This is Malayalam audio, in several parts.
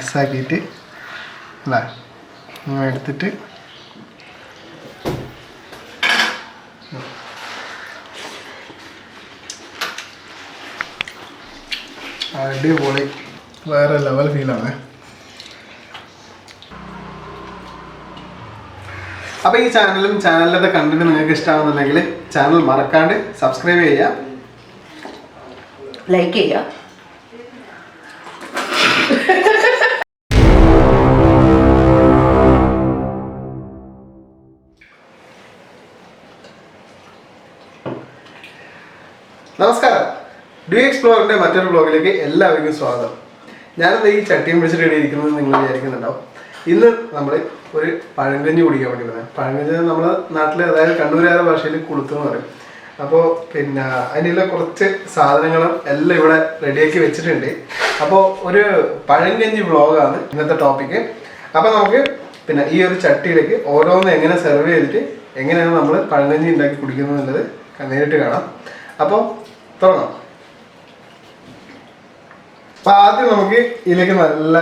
മിക്സാക്കിയിട്ട് അല്ലേ ഇങ്ങനെ എടുത്തിട്ട് അടിപൊളി വേറെ ലെവൽ ഫീലാണ്. അപ്പോൾ ഈ ചാനലിലത്തെ കണ്ടന്റ് നിങ്ങൾക്ക് ഇഷ്ടമാണെന്നുണ്ടെങ്കിൽ ചാനൽ മറക്കാണ്ട് സബ്സ്ക്രൈബ് ചെയ്യുക, ലൈക്ക് ചെയ്യുക. നമസ്കാരം, ഡു എക്സ്പ്ലോറിൻ്റെ മറ്റൊരു ബ്ലോഗിലേക്ക് എല്ലാവർക്കും സ്വാഗതം. ഞാനിത് ഈ ചട്ടിയും പിടിച്ചിട്ട് ഇരിക്കുന്നത് നിങ്ങൾ വിചാരിക്കുന്നുണ്ടാവും. ഇന്ന് നമ്മൾ ഒരു പഴങ്കഞ്ഞി കുടിക്കാൻ വേണ്ടി വന്നത്. പഴങ്കഞ്ഞി നമ്മുടെ നാട്ടിൽ, അതായത് കണ്ണൂരുകാരുടെ ഭാഷയിൽ കുളുത്ത് എന്ന് പറയും. അപ്പോൾ പിന്നെ അതിനുള്ള കുറച്ച് സാധനങ്ങളും എല്ലാം ഇവിടെ റെഡിയാക്കി വെച്ചിട്ടുണ്ട്. അപ്പോൾ ഒരു പഴങ്കഞ്ഞി വ്ളോഗാണ് ഇന്നത്തെ ടോപ്പിക്ക്. അപ്പോൾ നമുക്ക് പിന്നെ ഈ ഒരു ചട്ടിയിലേക്ക് ഓരോന്ന് എങ്ങനെ സെർവ് ചെയ്തിട്ട് എങ്ങനെയാണ് നമ്മൾ പഴങ്കഞ്ഞി ഉണ്ടാക്കി കുടിക്കുന്നത് എന്നുള്ളത് നേരിട്ട് കാണാം. അപ്പോൾ തുടങ്ങാം. അപ്പം ആദ്യം നമുക്ക് ഇതിലേക്ക് നല്ല,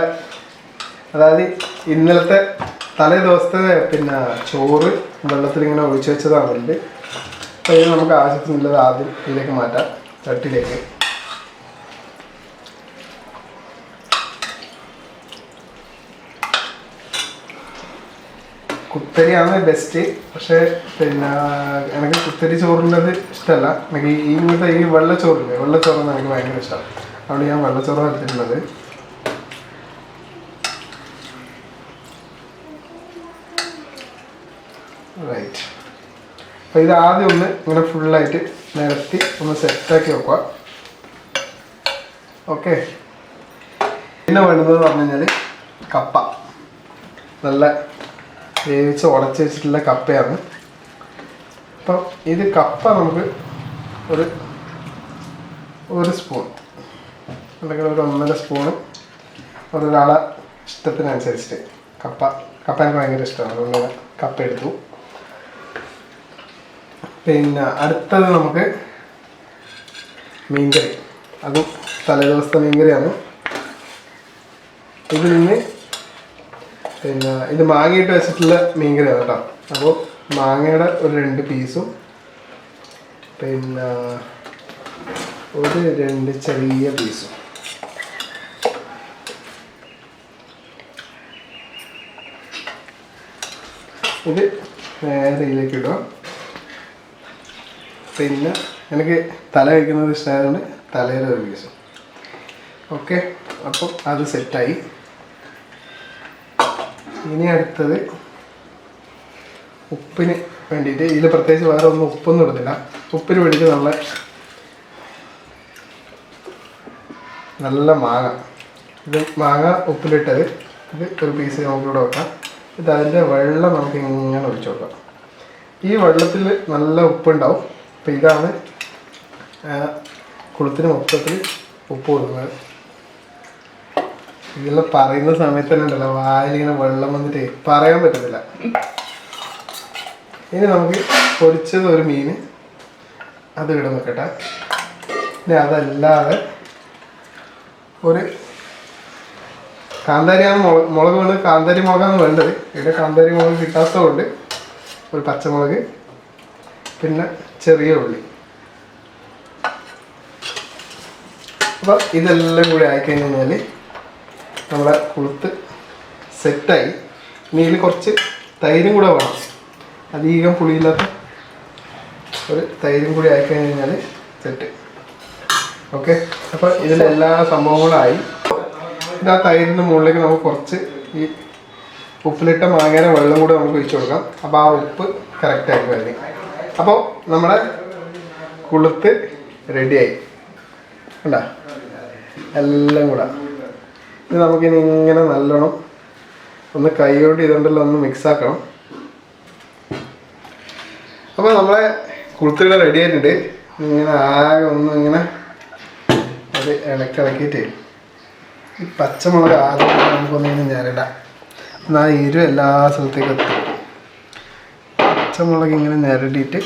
അതായത് ഇന്നലത്തെ തലേ ദിവസത്തെ പിന്നെ ചോറ് വെള്ളത്തിൽ ഇങ്ങനെ ഒഴിച്ചു വെച്ചതാണുണ്ട്. അപ്പോൾ ഇത് നമുക്ക് ആവശ്യത്തിനുള്ളത് ആദ്യം ഇതിലേക്ക് മാറ്റാം, ചട്ടിയിലേക്ക്. കുത്തരിയാണ് ബെസ്റ്റ്, പക്ഷേ പിന്നെ എനിക്ക് കുത്തരി ചോറുള്ളത് ഇഷ്ടമല്ല. എനിക്ക് ഇങ്ങനത്തെ ഈ വെള്ളച്ചോറില്ലേ, വെള്ളച്ചോറാണ് എനിക്ക് ഭയങ്കര ഇഷ്ടം. അതുകൊണ്ട് ഞാൻ വെള്ളച്ചോറാണ് എടുത്തിട്ടുള്ളത്. റൈറ്റ്. അപ്പോൾ ഇത് ആദ്യം ഒന്ന് ഇങ്ങനെ ഫുള്ളായിട്ട് നിരത്തി ഒന്ന് സെറ്റാക്കി വെക്കുക. ഓക്കെ. പിന്നെ വേണ്ടുന്നത് പറഞ്ഞു കഴിഞ്ഞാൽ കപ്പ, നല്ല വേവിച്ച് ഉടച്ച് വെച്ചിട്ടുള്ള കപ്പയാണ്. അപ്പം ഇത് കപ്പ നമുക്ക് ഒരു സ്പൂൺ അല്ലെങ്കിൽ ഒരു 1.5 സ്പൂണ് ഒരാളെ ഇഷ്ടത്തിനനുസരിച്ചിട്ട് കപ്പ എനിക്ക് ഭയങ്കര ഇഷ്ടമാണ്, അതുകൊണ്ട് കപ്പ എടുത്തു. പിന്നെ അടുത്തത് നമുക്ക് മീൻകറി, അതും തലേദിവസത്തെ മീൻകറിയാണ്. ഇതിൽ നിന്ന് പിന്നെ ഇത് മാങ്ങയിട്ട് വെച്ചിട്ടുള്ള മീൻകറിയാണ് കേട്ടോ. അപ്പോൾ മാങ്ങയുടെ ഒരു 2 പീസും പിന്നെ ഒരു 2 ചെറിയ പീസും. ഇത് നേരെ ഇതിലേക്ക് ഇടുക. പിന്നെ എനിക്ക് തല വയ്ക്കുന്നത് ഇഷ്ടമായതുകൊണ്ട് തലയുടെ ഒരു പീസും. ഓക്കെ, അപ്പോൾ അത് സെറ്റായി. ഇനി അടുത്തത് ഉപ്പിന് വേണ്ടിയിട്ട്, ഇതിൽ പ്രത്യേകിച്ച് വേറെ ഒന്നും ഉപ്പൊന്നും ഇടുന്നില്ല. ഉപ്പിന് വേണ്ടിയിട്ട് നല്ല മാങ്ങ, ഇത് മാങ്ങ ഉപ്പിലിട്ടത്, ഇത് ഒരു പീസ് നമുക്കിവിടെ വെക്കാം. ഇത് അതിൻ്റെ വെള്ളം നമുക്ക് ഇങ്ങനെ ഒഴിച്ചു വെക്കാം. ഈ വെള്ളത്തിൽ നല്ല ഉപ്പുണ്ടാവും. അപ്പോൾ ഇതാണ് കുളത്തിന് മൊത്തത്തിൽ ഉപ്പ് കൊടുക്കുന്നത്. ഇതെല്ലാം പറയുന്ന സമയത്ത് തന്നെ ഉണ്ടല്ലോ വായിലിങ്ങനെ വെള്ളം വന്നിട്ട് പറയാൻ പറ്റത്തില്ല. ഇനി നമുക്ക് പൊരിച്ചത് ഒരു മീൻ, അത് ഇവിടെ നിൽക്കട്ടെ. ഇനി അതല്ലാതെ ഒരു കാന്താരിയാണ് മുളക് വേണ്ടത്. കാന്താരി മുളകാണ് വേണ്ടത്. ഇവിടെ കാന്താരി മുളക് കിട്ടാത്തതുകൊണ്ട് ഒരു പച്ചമുളക്, പിന്നെ ചെറിയ ഉള്ളി. അപ്പോൾ ഇതെല്ലാം കൂടി ആയിക്കഴിഞ്ഞ് കഴിഞ്ഞാൽ നമ്മളെ കുളുത്ത് സെറ്റായി. ഇനി ഇതിൽ കുറച്ച് തൈരും കൂടെ വേണം, അധികം പുളിയില്ലാത്ത ഒരു തൈരും കൂടി ആയിക്കഴിഞ്ഞ് കഴിഞ്ഞാൽ സെറ്റ്. ഓക്കെ, അപ്പോൾ ഇതിലെല്ലാ സംഭവങ്ങളായി. ഇത് ആ തൈരിൻ്റെ മുകളിലേക്ക് നമുക്ക് കുറച്ച് ഈ ഉപ്പിലിട്ട മാങ്ങയുടെ വെള്ളം കൂടെ നമുക്ക് ഒഴിച്ചു കൊടുക്കാം. അപ്പോൾ ആ ഉപ്പ് കറക്റ്റായിട്ട് വരും. അപ്പോൾ നമ്മുടെ കുളുത്ത് റെഡിയായി കണ്ടാ, എല്ലാം കൂടെ. ഇത് നമുക്കിനി ഇങ്ങനെ നല്ലോണം ഒന്ന് കൈകൊണ്ട് ഇതുകൊണ്ടല്ലോ ഒന്ന് മിക്സാക്കണം. അപ്പോൾ നമ്മളെ കുളുത്തുകൾ റെഡി ആയിട്ടുണ്ട്. ഇങ്ങനെ ആകെ ഒന്ന് ഇങ്ങനെ അത് ഇളക്കിയിട്ട് ഈ പച്ചമുളക് ആദ്യം നമുക്കൊന്നിങ്ങനെ ഞരടാം, എന്നാൽ എരിവ് എല്ലാ സ്ഥലത്തേക്കും എത്തും. പച്ചമുളക് ഇങ്ങനെ ഞരടിയിട്ട്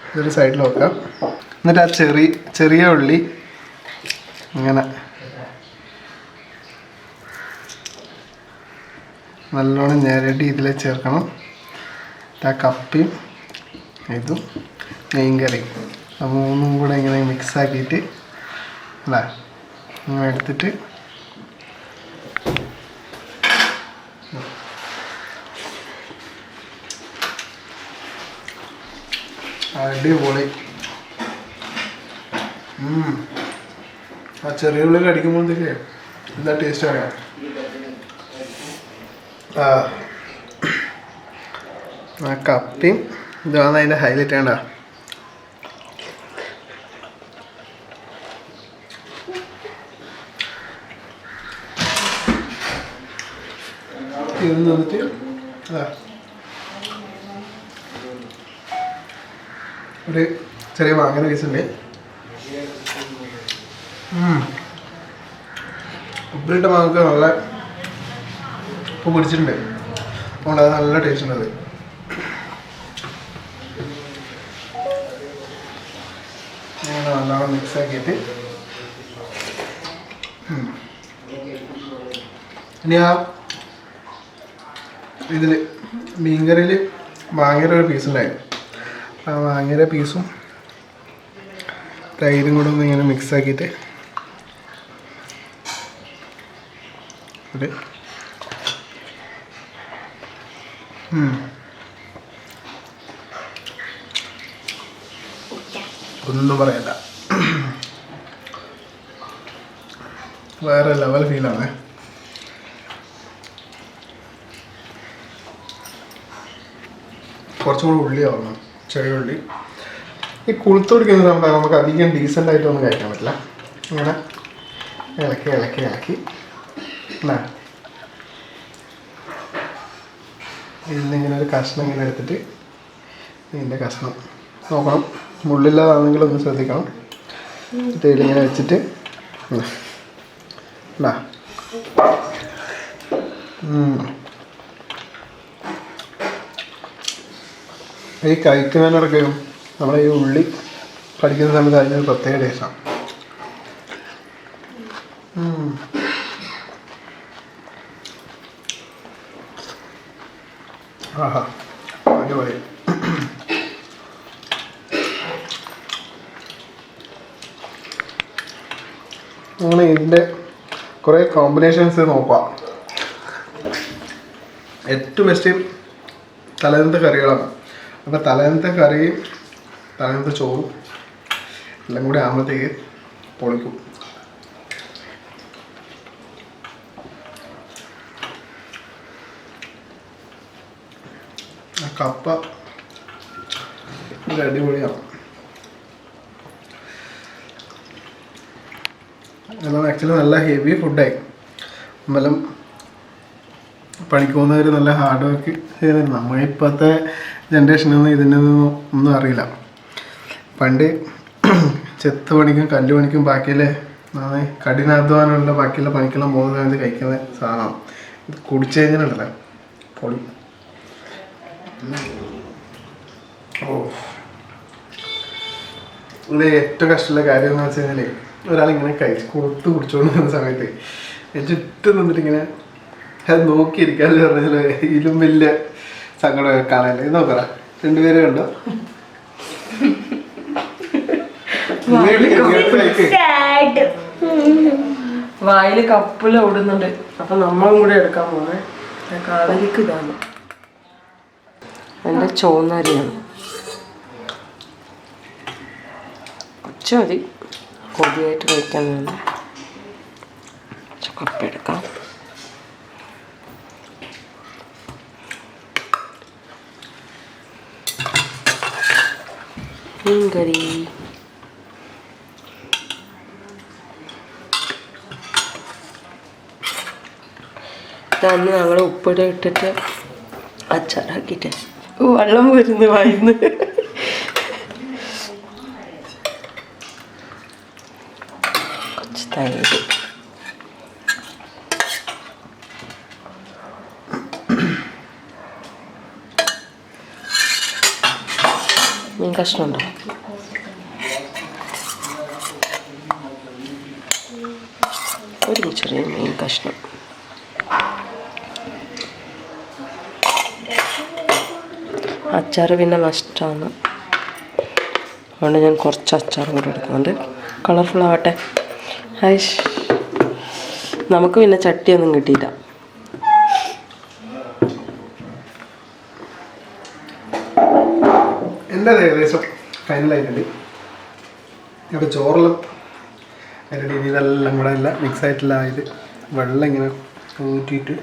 ഇതൊരു സൈഡിൽ വെക്കാം. എന്നിട്ട് ആ ചെറിയ ഉള്ളി ഇങ്ങനെ നല്ലോണം ഞെരടി ഇതിൽ ചേർക്കണം. ആ കപ്പയും ഇതും മീൻ കറി മൂന്നും കൂടെ ഇങ്ങനെ മിക്സാക്കിയിട്ട് അല്ലേ ഇങ്ങനെ എടുത്തിട്ട് അടിപൊളി. ആ ചെറിയ ഉള്ളി കടിക്കുമ്പോഴത്തേക്ക് എന്താ ടേസ്റ്റ് അറിയാം. ആ കപ്പയും ഇതാണ് അതിൻ്റെ ഹൈലൈറ്റ് വേണ്ട. ഇത് നിന്നിട്ട് ഒരു ചെറിയ മാങ്ങ പീസുണ്ട്. ഉപ്പിലിട്ട മാങ്ങക്ക് നല്ല ഉപ്പ് പിടിച്ചിട്ടുണ്ട്, അതുകൊണ്ട് അത് നല്ല ടേസ്റ്റ് ഉണ്ട്. അത് ഇങ്ങനെ നല്ലോണം മിക്സാക്കിയിട്ട് ഇനി ആ ഇതിൽ മീൻകറിയിൽ മാങ്ങയുടെ ഒരു പീസുണ്ടായി. ആ മാങ്ങയുടെ പീസും തൈരും കൂടെ ഒന്ന് ഇങ്ങനെ മിക്സാക്കിയിട്ട് ഒരു ഒന്നും പറയണ്ട, വേറെ ലെവൽ ഫീലാണ്. കുറച്ചും കൂടി ഉള്ളി ആവണം, ചെറിയ ഉള്ളി. ഈ കുളുത്ത് പിടിക്കുന്ന സമയത്ത് നമുക്ക് അധികം ഡീസൻ്റ് ആയിട്ടൊന്നും കഴിക്കാൻ പറ്റില്ല. ഇങ്ങനെ ഇളക്കി ഇളക്കി ഇളക്കി അല്ലേ ഇതിന്നിങ്ങനെ ഒരു കഷ്ണം ഇങ്ങനെ എടുത്തിട്ട് ഇതിൻ്റെ കഷ്ണം നോക്കണം, മുള്ളില്ലാതാണെങ്കിലും ഒന്ന് ശ്രദ്ധിക്കണം. ഇതിലിങ്ങനെ വെച്ചിട്ട് അല്ലേ ഈ കഴിക്കുന്നതിനിടയ്ക്ക് നമ്മൾ ഈ ഉള്ളി കടിക്കുന്ന സമയത്ത് അതിനൊരു പ്രത്യേക ടേസ്റ്റാണ്. ആഹാ അടിപൊളി. അങ്ങനെ ഇതിൻ്റെ കുറേ കോമ്പിനേഷൻസ് നോക്കാം. ഏറ്റവും ബെസ്റ്റ് തലേന്നത്തെ കറികളാണ്. അപ്പോൾ തലേന്നത്തെ കറിയും തലേന്നത്തെ ചോറും എല്ലാം കൂടി ആകുമ്പോഴത്തേക്ക് പൊളിക്കും. കപ്പ ഒരു അടിപൊളിയാണ്. എല്ലാം ആക്ച്വലി നല്ല ഹെവി ഫുഡായി. എന്നാലും പണിക്ക് പോകുന്നവർ നല്ല ഹാർഡ് വർക്ക് ചെയ്യുന്നുണ്ട്. നമ്മളിപ്പോഴത്തെ ജനറേഷനൊന്നും ഇതിനൊന്നും ഒന്നും അറിയില്ല. പണ്ട് ചെത്ത് പണിക്കും കല്ല് പണിക്കും ബാക്കിയുള്ള കഠിനാധ്വാനമുള്ള ബാക്കിയുള്ള പണിക്കെല്ലാം പോകുന്ന സമയത്ത് കഴിക്കുന്ന സാധനം ഇത് കുടിച്ചു കഴിഞ്ഞാലുണ്ടല്ലോ പൊളി. ഇത് ഏറ്റവും കഷ്ടമുള്ള കാര്യം എന്ന് വെച്ച് കഴിഞ്ഞാൽ ഒരാളിങ്ങനെ കൊടുത്ത് കുടിച്ചുകൊണ്ട് നിന്ന സമയത്ത് ചുറ്റും നിന്നിട്ട് ഇങ്ങനെ അത് നോക്കിയിരിക്കാന്ന് പറഞ്ഞാൽ ഇതിലും വലിയ സങ്കടം കാണാനില്ല. ഇത് നോക്കറ രണ്ടുപേരും ഉണ്ടോ വായില് കപ്പല ഓടുന്നുണ്ട്. അപ്പൊ നമ്മളും കൂടെ എടുക്കാൻ പോണേ. കാവലിക്ക് ഇതാണ് എൻ്റെ ചോന്നരിയാണ്. കുറച്ച് മതി കൊതിയായിട്ട് കഴിക്കാൻ വേണ്ടി. കപ്പ എടുക്കാം. മീൻ കറി ഇതന്ന് ഞങ്ങൾ ഉപ്പിട ഇട്ടിട്ട് അച്ചാറാക്കിയിട്ട് വെള്ളം വരുന്നു വായിന്ന്. കുറച്ച് തൈര്, മീൻ കഷ്ണം ഉണ്ടോ? ഒരു ചെറിയ മീൻ കഷ്ണം. അച്ചാർ പിന്നെ മസ്റ്റാണ്. അതുകൊണ്ട് ഞാൻ കുറച്ച് അച്ചാറും കൂടി എടുക്കുന്നുണ്ട്. കളർഫുൾ ആവട്ടെ. ഹൈഷ്, നമുക്ക് പിന്നെ ചട്ടിയൊന്നും കിട്ടിയില്ല. എൻ്റെ ഏകദേശം ഫൈനലായിട്ടുണ്ട്. അപ്പോൾ ചോറെല്ലാം അതിൻ്റെ ഇതെല്ലാം കൂടെ എല്ലാം മിക്സ് ആയിട്ടില്ല. ഇത് വെള്ളം ഇങ്ങനെ ഊറ്റിയിട്ട്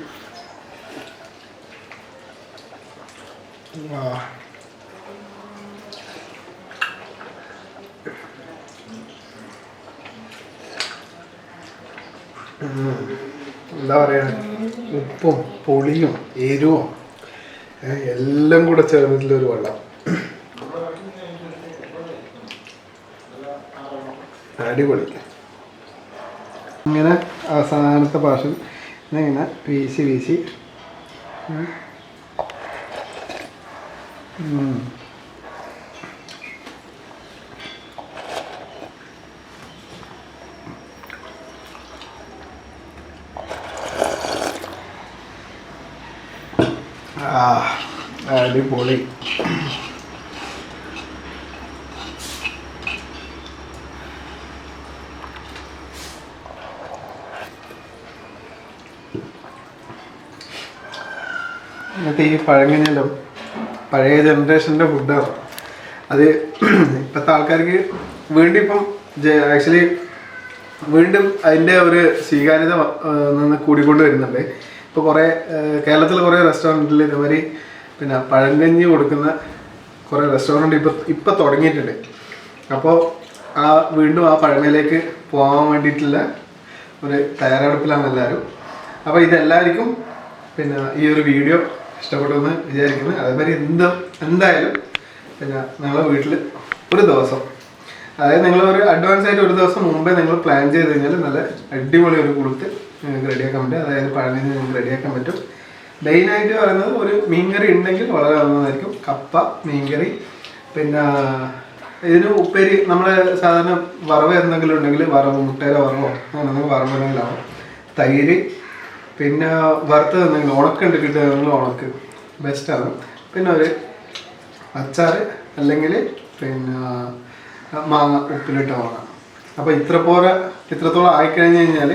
എന്താ പറയുക, ഉപ്പും പുളിയും എരിവും എല്ലാം കൂടെ ചേർന്നിട്ടുള്ളൊരു വെള്ളം. അടിപൊളി. ഇങ്ങനെ അവസാനത്തെ പാർശ്വം ഇങ്ങനെ വീശി വീശി അടിപൊളി. ഇന്നത്തെ ഈ പഴങ്കഞ്ഞിലും പഴയ ജനറേഷൻ്റെ ഫുഡാണ്. അത് ഇപ്പോഴത്തെ ആൾക്കാർക്ക് വീണ്ടും ഇപ്പം ആക്ച്വലി വീണ്ടും അതിൻ്റെ ഒരു സ്വീകാര്യത നിന്ന് കൂടിക്കൊണ്ട് വരുന്നുണ്ട്. ഇപ്പോൾ കുറേ കേരളത്തിൽ കുറേ റെസ്റ്റോറൻറ്റിൽ ഇതുമാതിരി പിന്നെ പഴങ്കഞ്ഞി കൊടുക്കുന്ന കുറേ റെസ്റ്റോറൻറ്റ് ഇപ്പം തുടങ്ങിയിട്ടുണ്ട്. അപ്പോൾ വീണ്ടും ആ പഴമയിലേക്ക് പോകാൻ വേണ്ടിയിട്ടുള്ള ഒരു തയ്യാറെടുപ്പിലാണ് എല്ലാവരും. അപ്പോൾ ഇതെല്ലാവർക്കും പിന്നെ ഈ ഒരു വീഡിയോ ഇഷ്ടപ്പെട്ടെന്ന് വിചാരിക്കുന്നു. അതേമാതിരി എന്തായാലും പിന്നെ നിങ്ങളെ വീട്ടിൽ ഒരു ദിവസം, അതായത് നിങ്ങളൊരു അഡ്വാൻസ് ആയിട്ട് ഒരു ദിവസം മുമ്പേ നിങ്ങൾ പ്ലാൻ ചെയ്ത് കഴിഞ്ഞാൽ നല്ല അടിപൊളി ഒരു കുളുത്ത് നിങ്ങൾക്ക് റെഡിയാക്കാൻ പറ്റും. അതായത് പഴങ്കഞ്ഞി നിങ്ങൾക്ക് റെഡിയാക്കാൻ പറ്റും. മെയിനായിട്ട് പറയുന്നത് ഒരു മീൻകറി ഉണ്ടെങ്കിൽ വളരെ നന്നായിരിക്കും. കപ്പ, മീൻകറി, പിന്നെ ഇതിന് ഉപ്പേരി നമ്മുടെ സാധാരണ വറവ് എന്തെങ്കിലും ഉണ്ടെങ്കിൽ വറവ്, മുട്ടയുടെ വറവോ അങ്ങനെ എന്തെങ്കിലും വറവുണ്ടെങ്കിലാവും. തൈര്, പിന്നെ വറുത്തത് എന്തെങ്കിലും ഉണക്കുണ്ട് കിട്ടുകയാണെങ്കിൽ ഉണക്ക് ബെസ്റ്റാണ്. പിന്നെ ഒരു അച്ചാർ അല്ലെങ്കിൽ പിന്നെ മാങ്ങ ഉപ്പിലിട്ട മാങ്ങ. അപ്പോൾ ഇത്രത്തോളം ആയിക്കഴിഞ്ഞ് കഴിഞ്ഞാൽ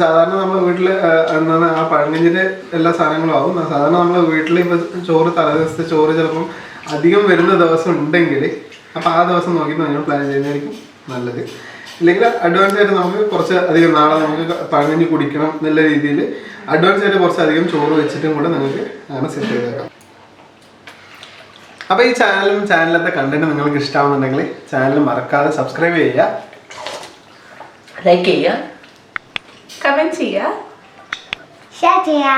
സാധാരണ നമ്മുടെ വീട്ടിൽ എന്താണ് ആ പഴങ്കഞ്ഞിൻ്റെ എല്ലാ സാധനങ്ങളും ആവും. സാധാരണ നമ്മുടെ വീട്ടിൽ ഇപ്പോൾ ചോറ് തലേദിവസത്തെ ചോറ് ചിലപ്പം അധികം വരുന്ന ദിവസം ഉണ്ടെങ്കിൽ അപ്പോൾ ആ ദിവസം നോക്കിയിട്ട് നിങ്ങൾ പ്ലാൻ ചെയ്യുന്നതായിരിക്കും നല്ലത്. ഇല്ലെങ്കിൽ അഡ്വാൻസ് ആയിട്ട് നമുക്ക് കുറച്ച് അധികം നാളെ നമുക്ക് പഴങ്കഞ്ഞി കുടിക്കണം എന്നുള്ള രീതിയിൽ അഡ്വാൻസ് ആയിട്ട് കുറച്ചധികം ചോറ് വെച്ചിട്ടും കൂടെ നിങ്ങൾക്ക് അങ്ങനെ സെറ്റ് ചെയ്തേക്കാം. അപ്പോൾ ഈ ചാനലത്തെ കണ്ടന്റ് നിങ്ങൾക്ക് ഇഷ്ടമാണെന്നുണ്ടെങ്കിൽ ചാനൽ മറക്കാതെ സബ്സ്ക്രൈബ് ചെയ്യുക, ലൈക്ക് ചെയ്യുക, കമൻറ്റ് ചെയ്യുക, ഷെയർ ചെയ്യുക.